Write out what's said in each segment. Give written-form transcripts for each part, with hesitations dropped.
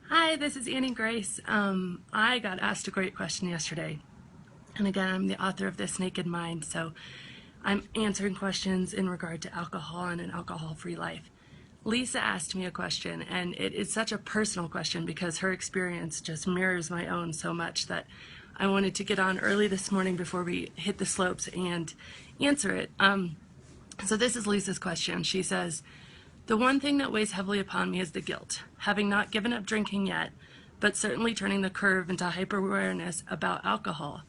Hi, this is Annie Grace. I got asked a great question yesterday. And again, I'm the author of This Naked Mind, so I'm answering questions in regard to alcohol and an alcohol-free life. Lisa asked me a question, and it is such a personal question because her experience just mirrors my own so much that I wanted to get on early this morning before we hit the slopes and answer it. So this is Lisa's question. She says, "The one thing that weighs heavily upon me is the guilt, having not given up drinking yet, but certainly turning the curve into hyper-awareness about alcohol.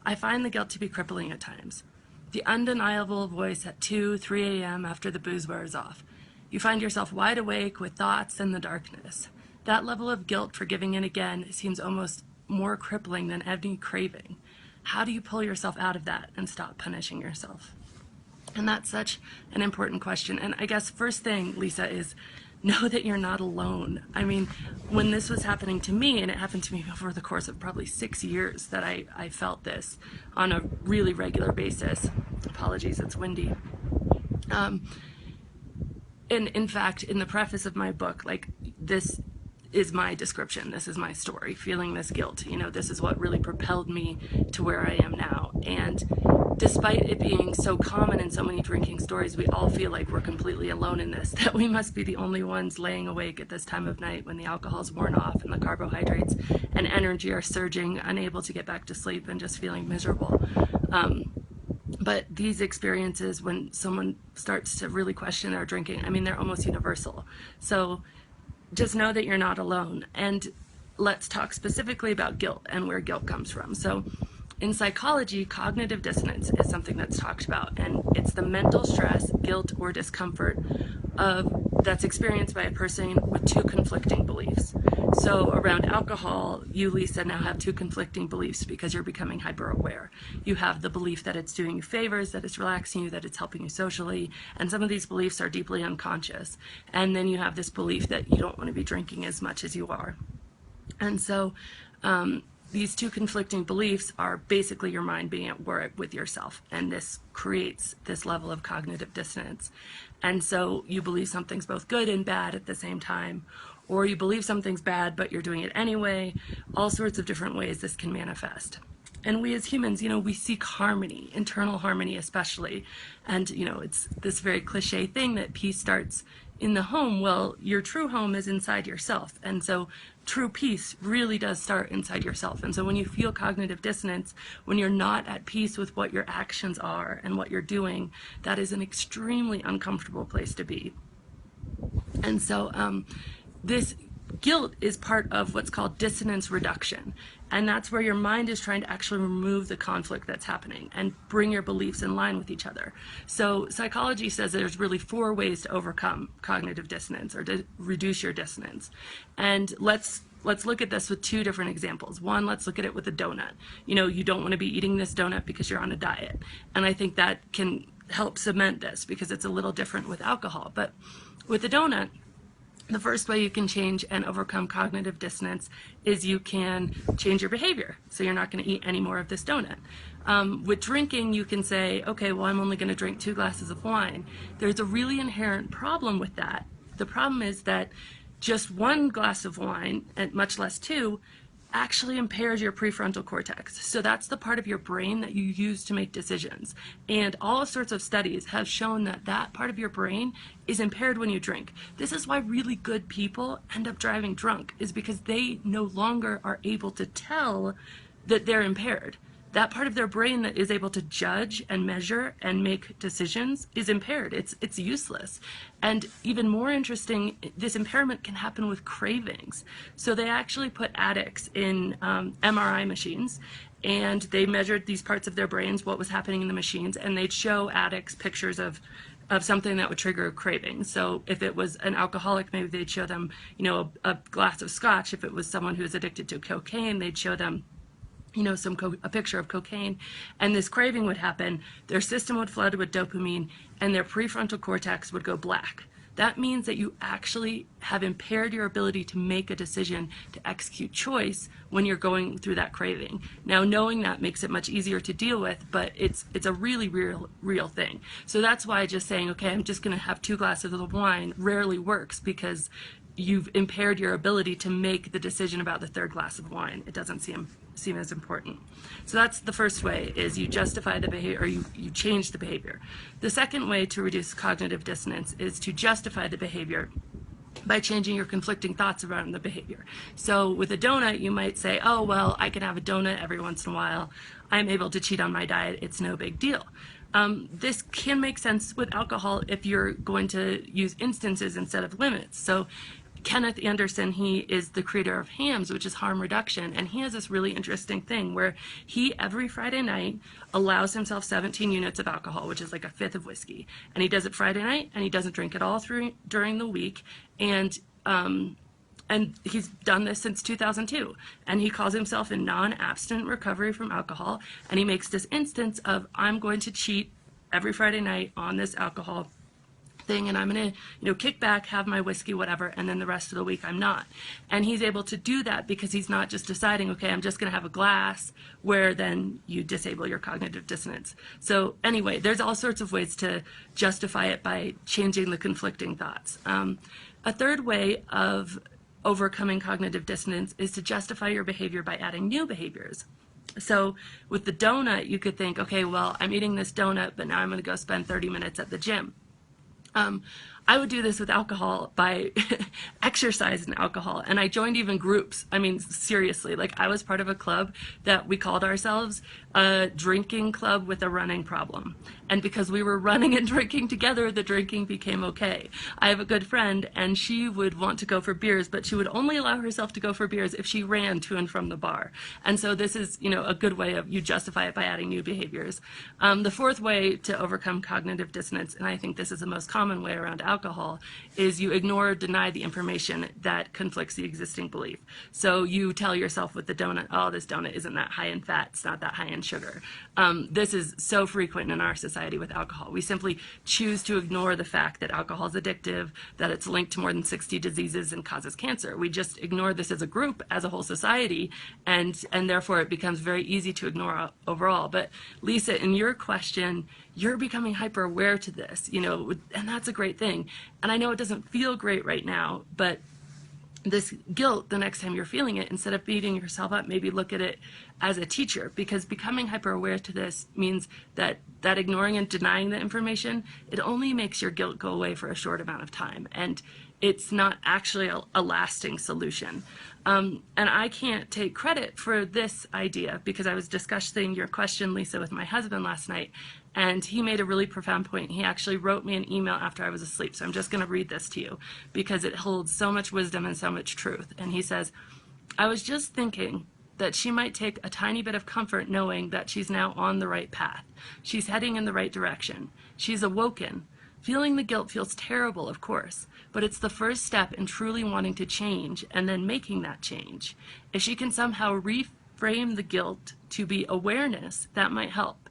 I find the guilt to be crippling at times. The undeniable voice at 2, 3 a.m. after the booze wears off. You find yourself wide awake with thoughts in the darkness. That level of guilt for giving in again seems almost more crippling than any craving. How do you pull yourself out of that and stop punishing yourself?" And that's such an important question. And I guess first thing, Lisa, is know that you're not alone. I mean, when this was happening to me, and it happened to me over the course of probably 6 years that I felt this on a really regular basis. Apologies, it's windy. And in fact, in the preface of my book, like, this is my description. This is my story, feeling this guilt. You know, this is what really propelled me to where I am now. And despite it being so common in so many drinking stories, we all feel like we're completely alone in this, that we must be the only ones laying awake at this time of night when the alcohol's worn off and the carbohydrates and energy are surging, unable to get back to sleep and just feeling miserable. But these experiences, when someone starts to really question their drinking, I mean, they're almost universal. So just know that you're not alone. And let's talk specifically about guilt and where guilt comes from. So in psychology, cognitive dissonance is something that's talked about, and it's the mental stress, guilt, or discomfort that's experienced by a person with two conflicting beliefs. So around alcohol, you, Lisa, now have two conflicting beliefs because you're becoming hyper-aware. You have the belief that it's doing you favors, that it's relaxing you, that it's helping you socially, and some of these beliefs are deeply unconscious. And then you have this belief that you don't want to be drinking as much as you are. And so these two conflicting beliefs are basically your mind being at war with yourself, and this creates this level of cognitive dissonance. And so you believe something's both good and bad at the same time, or you believe something's bad but you're doing it anyway. All sorts of different ways this can manifest. And we as humans, you know, we seek harmony, internal harmony especially. And, you know, it's this very cliche thing that peace starts in the home. Well, your true home is inside yourself. And so true peace really does start inside yourself. And so when you feel cognitive dissonance, when you're not at peace with what your actions are and what you're doing, that is an extremely uncomfortable place to be. And so this guilt is part of what's called dissonance reduction. And that's where your mind is trying to actually remove the conflict that's happening and bring your beliefs in line with each other. So psychology says there's really 4 ways to overcome cognitive dissonance or to reduce your dissonance. And let's look at this with 2 different examples. One, let's look at it with a donut. You know, you don't want to be eating this donut because you're on a diet. And I think that can help cement this because it's a little different with alcohol. But with the donut, the first way you can change and overcome cognitive dissonance is you can change your behavior. So you're not going to eat any more of this donut. With drinking, you can say, okay, well, I'm only going to drink 2 glasses of wine. There's a really inherent problem with that. The problem is that just 1 glass of wine, and much less 2, actually impairs your prefrontal cortex. So that's the part of your brain that you use to make decisions. And all sorts of studies have shown that that part of your brain is impaired when you drink. This is why really good people end up driving drunk, is because they no longer are able to tell that they're impaired. That part of their brain that is able to judge and measure and make decisions is impaired. It's useless. And even more interesting, this impairment can happen with cravings. So they actually put addicts in MRI machines, and they measured these parts of their brains, what was happening in the machines, and they'd show addicts pictures of something that would trigger a craving. So if it was an alcoholic, maybe they'd show them, you know, a glass of scotch. If it was someone who was addicted to cocaine, they'd show them, you know, a picture of cocaine, and this craving would happen. Their system would flood with dopamine, and their prefrontal cortex would go black. That means that you actually have impaired your ability to make a decision, to execute choice when you're going through that craving. Now, knowing that makes it much easier to deal with, but it's a really real thing. So that's why just saying, okay, I'm just going to have 2 glasses of wine rarely works, because you've impaired your ability to make the decision about the third glass of wine. It doesn't seem as important. So that's the first way, is you justify the behavior, or you change the behavior. The second way to reduce cognitive dissonance is to justify the behavior by changing your conflicting thoughts around the behavior. So with a donut, you might say, oh, well, I can have a donut every once in a while. I'm able to cheat on my diet. It's no big deal. This can make sense with alcohol if you're going to use instances instead of limits. So Kenneth Anderson, he is the creator of HAMS, which is harm reduction, and he has this really interesting thing where he, every Friday night, allows himself 17 units of alcohol, which is like a fifth of whiskey. And he does it Friday night, and he doesn't drink it all during the week. And he's done this since 2002. And he calls himself in non-abstinent recovery from alcohol. And he makes this instance of, I'm going to cheat every Friday night on this alcohol thing, and I'm going to, kick back, have my whiskey, whatever, and then the rest of the week I'm not. And he's able to do that because he's not just deciding, okay, I'm just going to have a glass, where then you disable your cognitive dissonance. So anyway, there's all sorts of ways to justify it by changing the conflicting thoughts. A third way of overcoming cognitive dissonance is to justify your behavior by adding new behaviors. So with the donut, you could think, okay, well, I'm eating this donut, but now I'm going to go spend 30 minutes at the gym. I would do this with alcohol by exercise and alcohol, and I joined even groups. I mean, seriously, like I was part of a club that we called ourselves a drinking club with a running problem. And because we were running and drinking together, the drinking became okay. I have a good friend, and she would want to go for beers, but she would only allow herself to go for beers if she ran to and from the bar. And so this is, a good way of, you justify it by adding new behaviors. The fourth way to overcome cognitive dissonance, and I think this is the most common way around alcohol, is you ignore or deny the information that conflicts the existing belief. So you tell yourself with the donut, oh, this donut isn't that high in fat, it's not that high in sugar. This is so frequent in our society with alcohol. We simply choose to ignore the fact that alcohol is addictive, that it's linked to more than 60 diseases and causes cancer. We just ignore this as a group, as a whole society, and therefore it becomes very easy to ignore overall. But Lisa, in your question, you're becoming hyper aware to this, and that's a great thing. And I know it doesn't feel great right now, but this guilt, the next time you're feeling it, instead of beating yourself up, maybe look at it as a teacher, because becoming hyper aware to this means that ignoring and denying the information, it only makes your guilt go away for a short amount of time, and it's not actually a lasting solution. And I can't take credit for this idea, because I was discussing your question, Lisa, with my husband last night, and he made a really profound point. He actually wrote me an email after I was asleep, so I'm just going to read this to you because it holds so much wisdom and so much truth. And he says, I was just thinking that she might take a tiny bit of comfort knowing that she's now on the right path. She's heading in the right direction. She's awoken. Feeling the guilt feels terrible, of course, but it's the first step in truly wanting to change and then making that change. If she can somehow reframe the guilt to be awareness, that might help.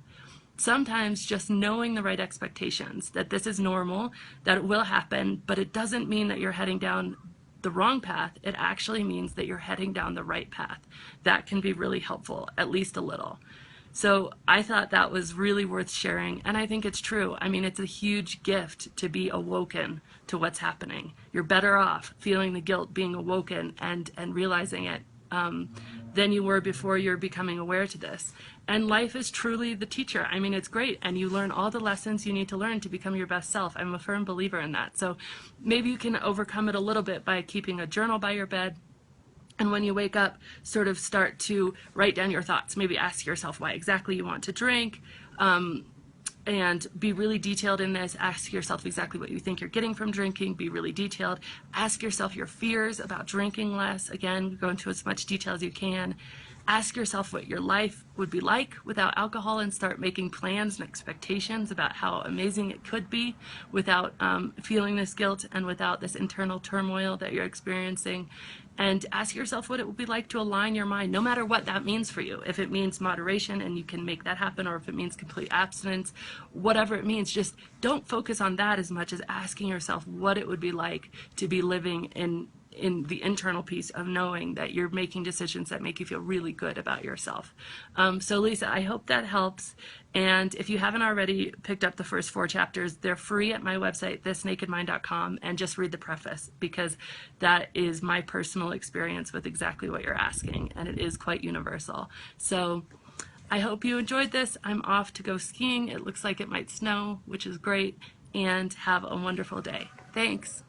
Sometimes just knowing the right expectations, that this is normal, that it will happen, but it doesn't mean that you're heading down the wrong path. It actually means that you're heading down the right path. That can be really helpful, at least a little. So I thought that was really worth sharing, and I think it's true. I mean, it's a huge gift to be awoken to what's happening. You're better off feeling the guilt, being awoken, and realizing it than you were before you're becoming aware to this. And life is truly the teacher. I mean, it's great, and you learn all the lessons you need to learn to become your best self. I'm a firm believer in that. So maybe you can overcome it a little bit by keeping a journal by your bed. And when you wake up, sort of start to write down your thoughts. Maybe ask yourself why exactly you want to drink, and be really detailed in this. Ask yourself exactly what you think you're getting from drinking. Be really detailed. Ask yourself your fears about drinking less. Again, go into as much detail as you can. Ask yourself what your life would be like without alcohol, and start making plans and expectations about how amazing it could be without feeling this guilt and without this internal turmoil that you're experiencing. And ask yourself what it would be like to align your mind, no matter what that means for you. If it means moderation and you can make that happen, or if it means complete abstinence, whatever it means, just don't focus on that as much as asking yourself what it would be like to be living in in the internal piece of knowing that you're making decisions that make you feel really good about yourself. So Lisa, I hope that helps. And if you haven't already picked up the first 4 chapters, they're free at my website, thisnakedmind.com, and just read the preface, because that is my personal experience with exactly what you're asking, and it is quite universal. So I hope you enjoyed this. I'm off to go skiing. It looks like it might snow, which is great, and have a wonderful day. Thanks.